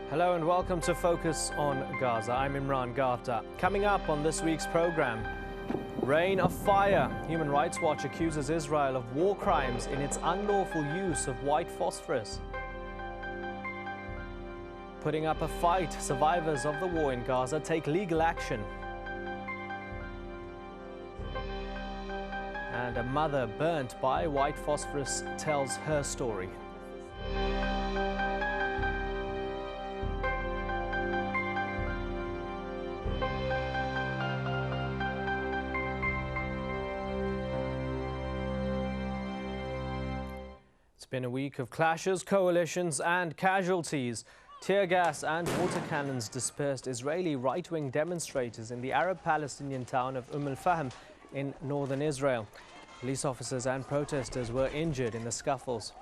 Hello and welcome to Focus on Gaza. I'm Imran Gafta. Coming up on this week's program, Rain of Fire. Human Rights Watch accuses Israel of war crimes in its unlawful use of white phosphorus. Putting up a fight, survivors of the war in Gaza take legal action. And a mother burnt by white phosphorus tells her story. It's been a week of clashes, coalitions and casualties. Tear gas and water cannons dispersed Israeli right-wing demonstrators in the Arab-Palestinian town of al-Fahm in northern Israel. Police officers and protesters were injured in the scuffles.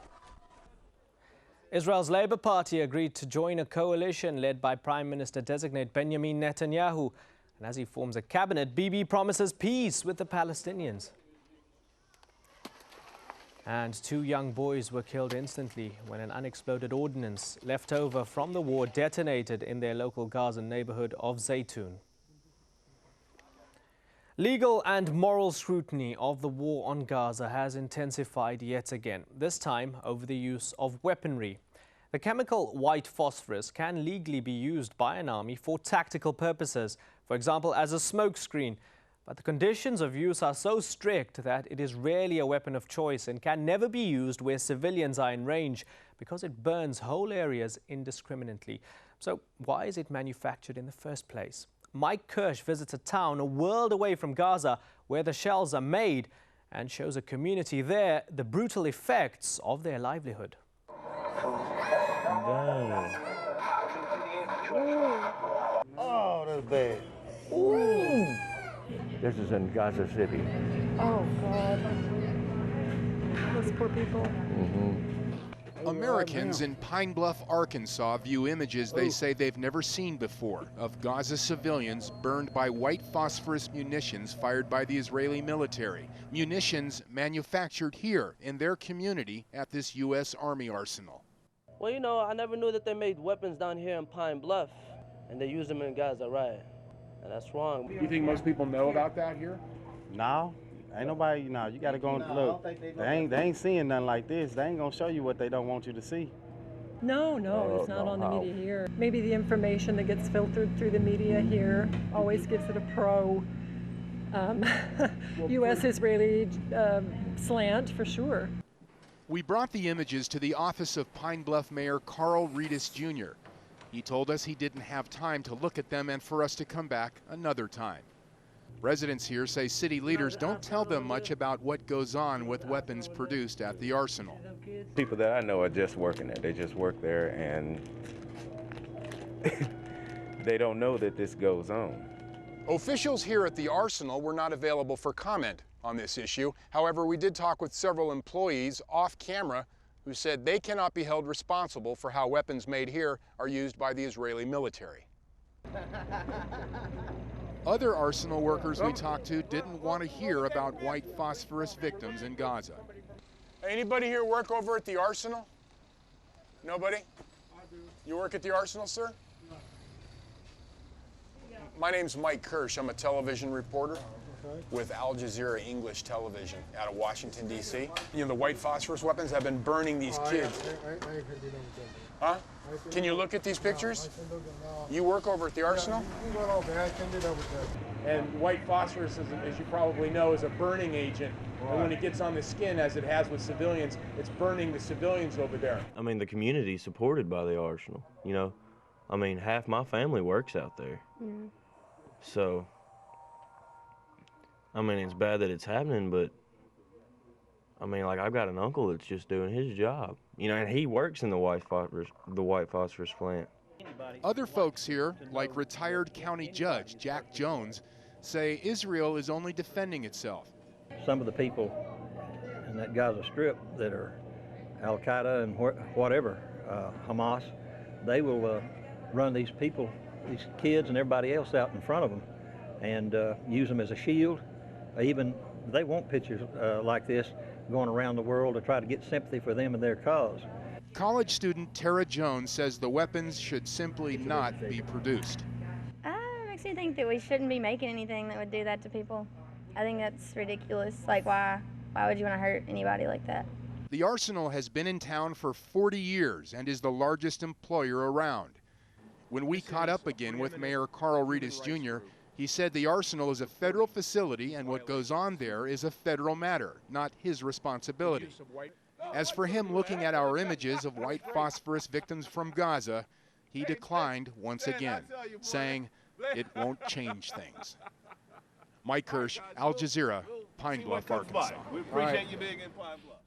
Israel's Labour Party agreed to join a coalition led by Prime Minister-designate Benjamin Netanyahu. And as he forms a cabinet, Bibi promises peace with the Palestinians. And 2 young boys were killed instantly when an unexploded ordnance left over from the war detonated in their local GAZAN neighborhood of Zaytun. Legal and moral scrutiny of the war on Gaza has intensified yet again, this time over the use of weaponry. The chemical white phosphorus can legally be used by an army for tactical purposes, for example as a smokescreen. But the conditions of use are so strict that it is rarely a weapon of choice and can never be used where civilians are in range because it burns whole areas indiscriminately. So why is it manufactured in the first place? Mike Kirsch visits a town a world away from Gaza where the shells are made and shows a community there the brutal effects of their livelihood. Dang. Oh, that's bad. Ooh. This is in Gaza City. Oh, God. Those poor people. Americans in Pine Bluff, Arkansas view images they say they've never seen before of Gaza civilians burned by white phosphorus munitions fired by the Israeli military. Munitions manufactured here in their community at this U.S. Army arsenal. Well, you know, I never knew that they made weapons down here in Pine Bluff and they use them in Gaza, right? And that's wrong. You think most people know about that here? No, ain't nobody, you gotta go and look. They ain't seeing nothing like this. They ain't gonna show you what they don't want you to see. No, it's not on the media here. Maybe the information that gets filtered through the media here always gives it a pro U.S.-Israeli slant for sure. We brought the images to the office of Pine Bluff Mayor Carl Reedus Jr. He told us he didn't have time to look at them and for us to come back another time. Residents here say city leaders don't tell them much about what goes on with weapons produced at the arsenal. People that I know are just working there. They just work there and they don't know that this goes on. Officials here at the arsenal were not available for comment on this issue. However, we did talk with several employees off camera who said they cannot be held responsible for how weapons made here are used by the Israeli military. Other arsenal workers we talked to didn't want to hear about white phosphorus victims in Gaza. Anybody here work over at the arsenal? Nobody? I do. You work at the arsenal, sir? No. My name's Mike Kirsch. I'm a television reporter with Al Jazeera English television out of Washington, D.C. You know, the white phosphorus weapons have been burning these kids. Huh? Can you look at these pictures? You work over at the arsenal? And white phosphorus, as you probably know, is a burning agent. And when it gets on the skin, as it has with civilians, it's burning the civilians over there. I mean, the community's supported by the arsenal, you know. I mean, half my family works out there. So, I mean, it's bad that it's happening, but I mean, like, I've got an uncle that's just doing his job, you know, and he works in the white phosphorus plant. Other folks here, like retired county judge Jack Jones, say Israel is only defending itself. Some of the people in that Gaza Strip that are Al-Qaeda and whatever, Hamas, they will run these people, these kids and everybody else out in front of them and use them as a shield. Even they want pictures like this going around the world to try to get sympathy for them and their cause. college student Tara Jones says the weapons should simply not be produced. It makes me think that we shouldn't be making anything that would do that to people. I think that's ridiculous. Like, why would you want to hurt anybody like that? The arsenal has been in town for 40 years and is the largest employer around. When we caught up again with Mayor Carl Reedus Jr., he said the arsenal is a federal facility and what goes on there is a federal matter, not his responsibility. As for him looking at our images of white phosphorus victims from Gaza, he declined once again, saying it won't change things. Mike Kirsch, Al Jazeera, Pine Bluff, Arkansas. We appreciate you being in Pine Bluff.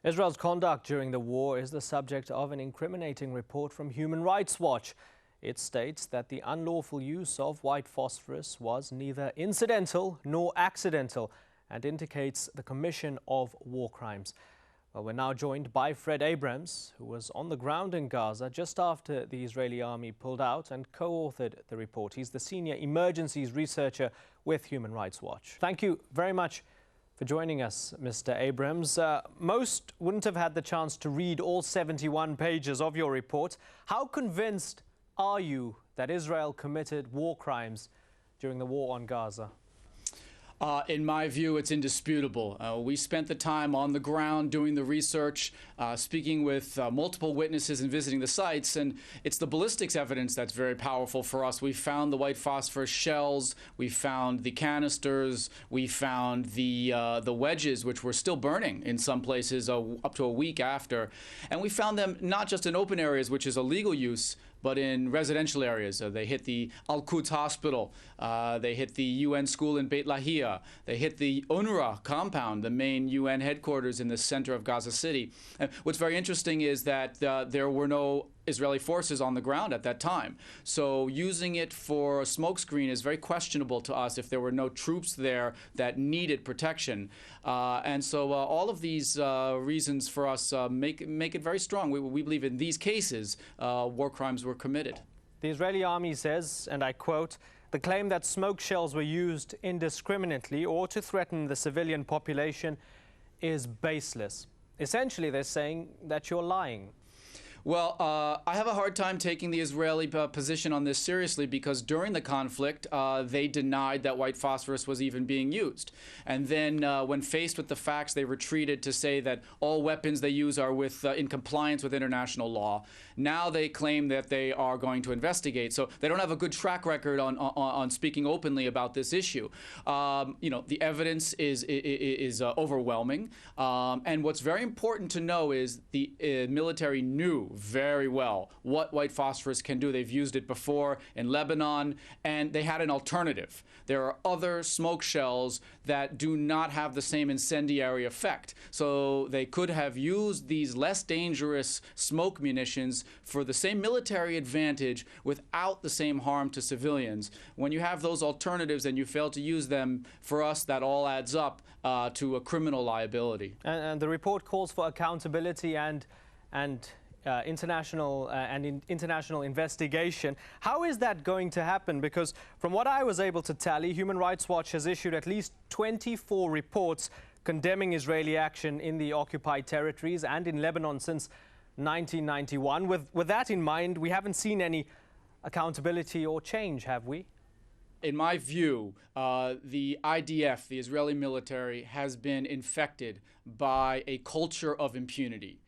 Israel's conduct during the war is the subject of an incriminating report from Human Rights Watch. It states that the unlawful use of white phosphorus was neither incidental nor accidental and indicates the commission of war crimes. Well, we're now joined by Fred Abrams, who was on the ground in Gaza just after the Israeli army pulled out and co-authored the report. He's the senior emergencies researcher with Human Rights Watch. Thank you very much for joining us, Mr. Abrams. Most wouldn't have had the chance to read all 71 pages of your report. How convinced are you that Israel committed war crimes during the war on Gaza? In my view, it's indisputable. We spent the time on the ground doing the research, speaking with multiple witnesses and visiting the sites, and it's the ballistics evidence that's very powerful for us. We found the white phosphorus shells, we found the canisters, we found the wedges, which were still burning in some places up to a week after, and we found them not just in open areas, which is a legal use, but in residential areas. They hit the Al-Quds hospital, they hit the UN school in Beit Lahia, they hit the UNRWA compound, the main UN headquarters in the center of Gaza City. And what's very interesting is that there were no Israeli forces on the ground at that time. So using it for a smokescreen is very questionable to us if there were no troops there that needed protection. And so all of these reasons for us make it very strong. We believe in these cases war crimes were committed. The Israeli army says, and I quote, "The claim that smoke shells were used indiscriminately or to threaten the civilian population is baseless." Essentially, they're saying that you're lying. Well, I have a hard time taking the Israeli position on this seriously because during the conflict, they denied that white phosphorus was even being used. And then when faced with the facts, they retreated to say that all weapons they use are in compliance with international law. Now they claim that they are going to investigate. So they don't have a good track record on speaking openly about this issue. The evidence is overwhelming. And what's very important to know is the military knew very well what white phosphorus can do. They've used it before in Lebanon, and they had an alternative. There are other smoke shells that do not have the same incendiary effect. So they could have used these less dangerous smoke munitions for the same military advantage without the same harm to civilians. When you have those alternatives and you fail to use them, for us, that all adds up to a criminal liability. And the report calls for accountability and international investigation. How is that going to happen? Because from what I was able to tally, Human Rights Watch has issued at least 24 reports condemning Israeli action in the occupied territories and in Lebanon since 1991. With that in mind, we haven't seen any accountability or change, have we? In my view, the IDF, the Israeli military, has been infected by a culture of impunity.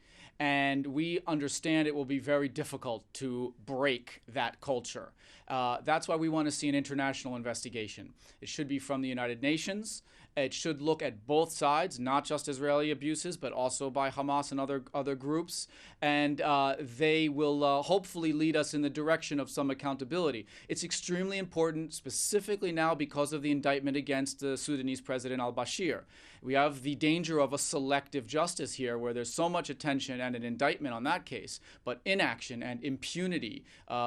And we understand it will be very difficult to break that culture. That's why we want to see an international investigation. It should be from the United Nations. It should look at both sides, not just Israeli abuses, but also by Hamas and other groups. And they will hopefully lead us in the direction of some accountability. It's extremely important, specifically now because of the indictment against the Sudanese President al-Bashir. We have the danger of a selective justice here where there's so much attention and an indictment on that case, but inaction and impunity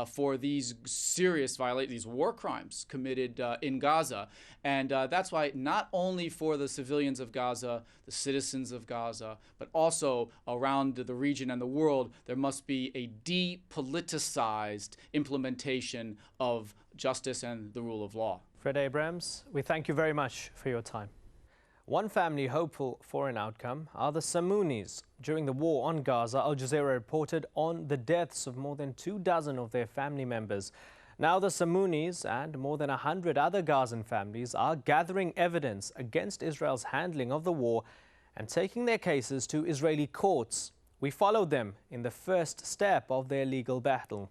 for these serious violations, these war crimes committed in Gaza. And that's why not only for the civilians of Gaza, the citizens of Gaza, but also around the region and the world, there must be a depoliticized implementation of justice and the rule of law. Fred Abrams, we thank you very much for your time. One family hopeful for an outcome are the Samounis. During the war on Gaza, Al Jazeera reported on the deaths of more than 24 of their family members. Now the Samounis and more than 100 other Gazan families are gathering evidence against Israel's handling of the war and taking their cases to Israeli courts. We followed them in the first step of their legal battle.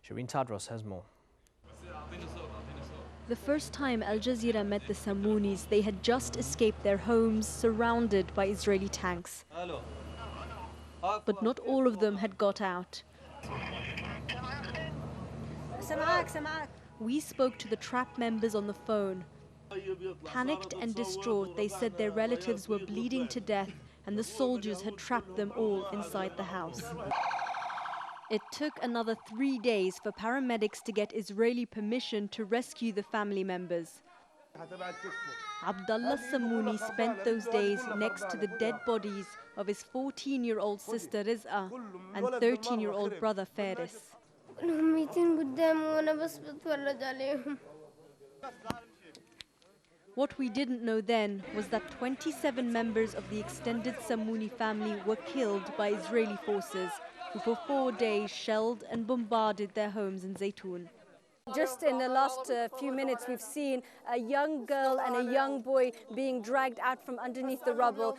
Shireen Tadros has more. The first time Al Jazeera met the Samounis, they had just escaped their homes, surrounded by Israeli tanks. But not all of them had got out. We spoke to the trapped members on the phone. Panicked and distraught, they said their relatives were bleeding to death and the soldiers had trapped them all inside the house. It took another 3 days for paramedics to get Israeli permission to rescue the family members. Abdullah Samouni spent those days next to the dead bodies of his 14-year-old sister Riz'a and 13-year-old brother Faris. What we didn't know then was that 27 members of the extended Samouni family were killed by Israeli forces, who for 4 days shelled and bombarded their homes in Zaytun. Just in the last few minutes, we've seen a young girl and a young boy being dragged out from underneath the rubble.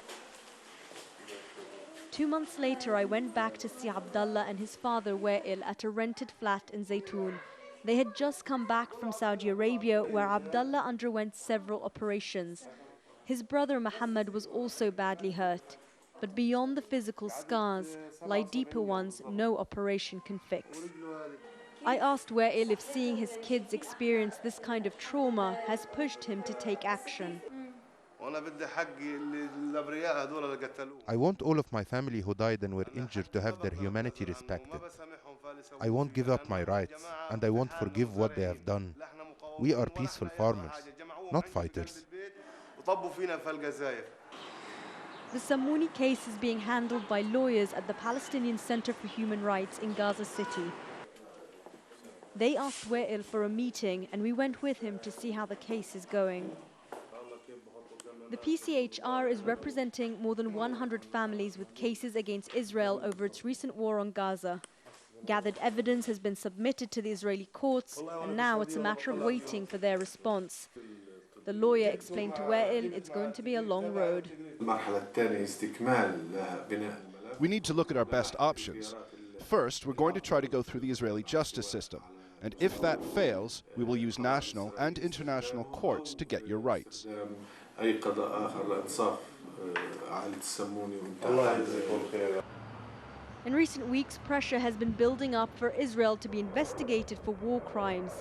2 months later, I went back to see Abdullah and his father Wa'il at a rented flat in Zaytun. They had just come back from Saudi Arabia, where Abdullah underwent several operations. His brother Muhammad was also badly hurt. But beyond the physical scars lie deeper ones no operation can fix. I asked Wa'il if seeing his kids experience this kind of trauma has pushed him to take action. I want all of my family who died and were injured to have their humanity respected. I won't give up my rights, and I won't forgive what they have done. We are peaceful farmers, not fighters. The Samouni case is being handled by lawyers at the Palestinian Center for Human Rights in Gaza City. They asked Wa'il for a meeting and we went with him to see how the case is going. The PCHR is representing more than 100 families with cases against Israel over its recent war on Gaza. Gathered evidence has been submitted to the Israeli courts and now it's a matter of waiting for their response. The lawyer explained to Wa'il it's going to be a long road. We need to look at our best options. First, we're going to try to go through the Israeli justice system. And if that fails, we will use national and international courts to get your rights. In recent weeks, pressure has been building up for Israel to be investigated for war crimes.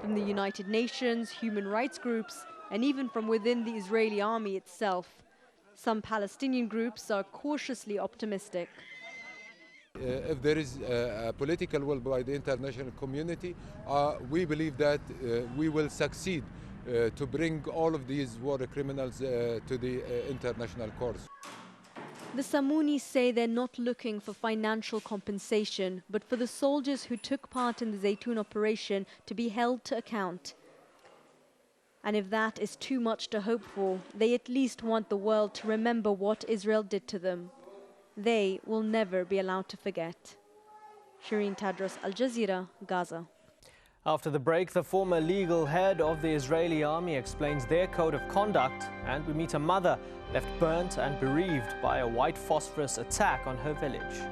From the United Nations, human rights groups, and even from within the Israeli army itself. Some Palestinian groups are cautiously optimistic. If there is a political will by the international community, we believe that we will succeed to bring all of these war criminals to the international courts. The Samounis say they're not looking for financial compensation, but for the soldiers who took part in the Zaytun operation to be held to account. And if that is too much to hope for, they at least want the world to remember what Israel did to them. They will never be allowed to forget. Shireen Tadros, Al Jazeera, Gaza. After the break, the former legal head of the Israeli army explains their code of conduct, and we meet a mother left burnt and bereaved by a white phosphorus attack on her village.